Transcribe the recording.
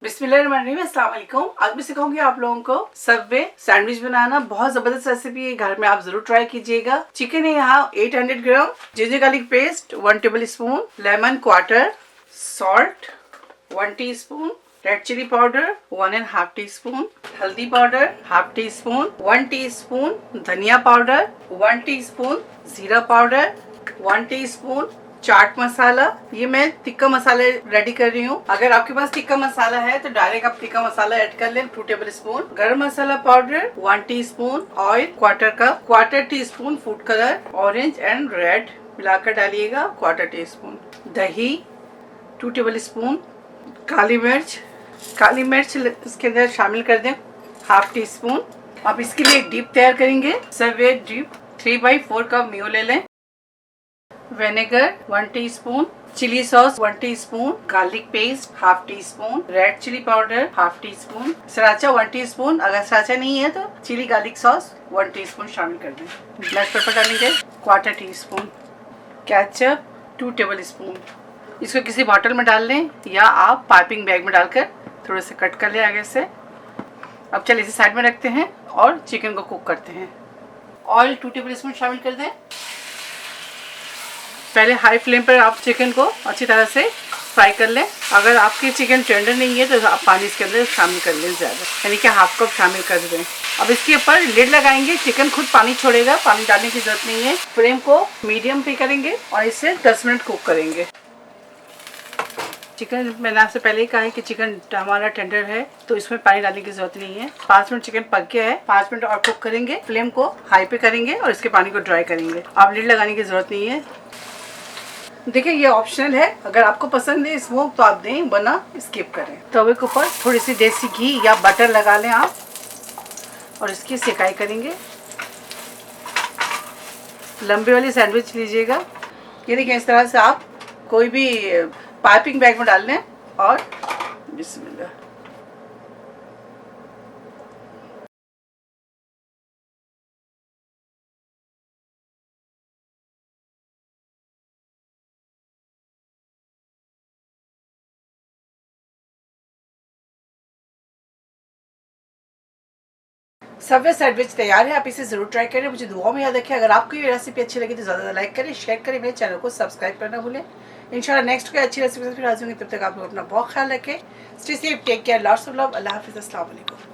बिस्मिल्लाहिर्रहमानिर्रहीम, अस्सलाम वालेकुम। आज मैं सिखाऊंगी आप लोगों को सबवे सैंडविच बनाना। बहुत जबरदस्त रेसिपी है, घर में आप जरूर ट्राई कीजिएगा। चिकन है यहाँ 800 gram, ginger garlic paste 1 tablespoon, lemon quarter, salt 1 teaspoon, red chilli powder 1.5 teaspoon, हल्दी पाउडर 1/2 टीस्पून, 1 टीस्पून धनिया पाउडर, 1 टीस्पून जीरा पाउडर, 1 टीस्पून चाट मसाला। ये मैं टिक्का मसाला रेडी कर रही हूँ। अगर आपके पास टिक्का मसाला है तो डायरेक्ट आप टिक्का मसाला ऐड कर लें 2 tablespoon. Garam masala powder 1 teaspoon, oil quarter teaspoon, food colour orange and red मिलाकर डालिएगा 1/4 टीस्पून, दही 2 टेबल स्पून, काली मिर्च इसके अंदर शामिल कर दें 1/2 टीस्पून। अब इसके लिए डिप तैयार करेंगे। सर्वे डिप 3/4 का म्यू ले लें, vinegar 1 teaspoon, chilli sauce 1 teaspoon, garlic paste 1/2 teaspoon, red chilli powder 1/2 teaspoon, sriracha 1 teaspoon. अगर सराचा नहीं है तो चिली गार्लिक सॉस 1 टीस्पून शामिल कर दें। ब्लैक पेपर डालेंगे 1/4 टीस्पून, केचप 2 टेबल स्पून। इसको किसी बॉटल में डाल लें या आप पाइपिंग बैग में डालकर थोड़े से कट कर लें आगे से। अब चलिए इसे साइड में रखते हैं और चिकन को कुक करते हैं। ऑयल 2 टेबल स्पून शामिल कर दें। पहले हाई फ्लेम पर आप चिकन को अच्छी तरह से फ्राई कर लें। अगर आपकी चिकन टेंडर नहीं है तो आप पानी इसके अंदर शामिल कर लें ज़्यादा, यानी कि 1/2 कप शामिल कर दें। अब इसके ऊपर लिड लगाएंगे। चिकन खुद पानी छोड़ेगा, पानी डालने की जरूरत नहीं है। फ्लेम को मीडियम पे करेंगे और इसे 10 मिनट कुक करेंगे। चिकन मैंने आपसे पहले ही कहा है कि चिकन हमारा टेंडर है तो इसमें पानी डालने की जरूरत नहीं है। 5 मिनट चिकन पक गया है, 5 मिनट और कुक करेंगे। फ्लेम को हाई पे करेंगे और इसके पानी को ड्राई करेंगे। अब लिड लगाने की जरूरत नहीं है। देखिए ये ऑप्शनल है, अगर आपको पसंद है स्मोक तो आप दें, वरना स्किप करें। तवे के ऊपर थोड़ी सी देसी घी या बटर लगा लें आप और इसकी सेकाई करेंगे। लंबे वाली सैंडविच लीजिएगा। ये देखिए इस तरह से आप कोई भी पाइपिंग बैग में डाल लें और बिस्मिल्लाह। सबवे सैंडविच तैयार है, आप इसे जरूर ट्राई करें। मुझे दुआ में याद रखें। अगर आपको ये रेसिपी अच्छी लगी तो ज़्यादा लाइक करें, शेयर करें, मेरे चैनल को सब्सक्राइब करना भूलें। इंशाल्लाह नेक्स्ट कोई अच्छी रेसिपी से फिर हाजिर होंगे। तब तक आप लोग अपना बहुत ख्याल रखें। Stay safe, take care, lots of love. अल्लाह हाफिज़, अस्सलाम वालेकुम।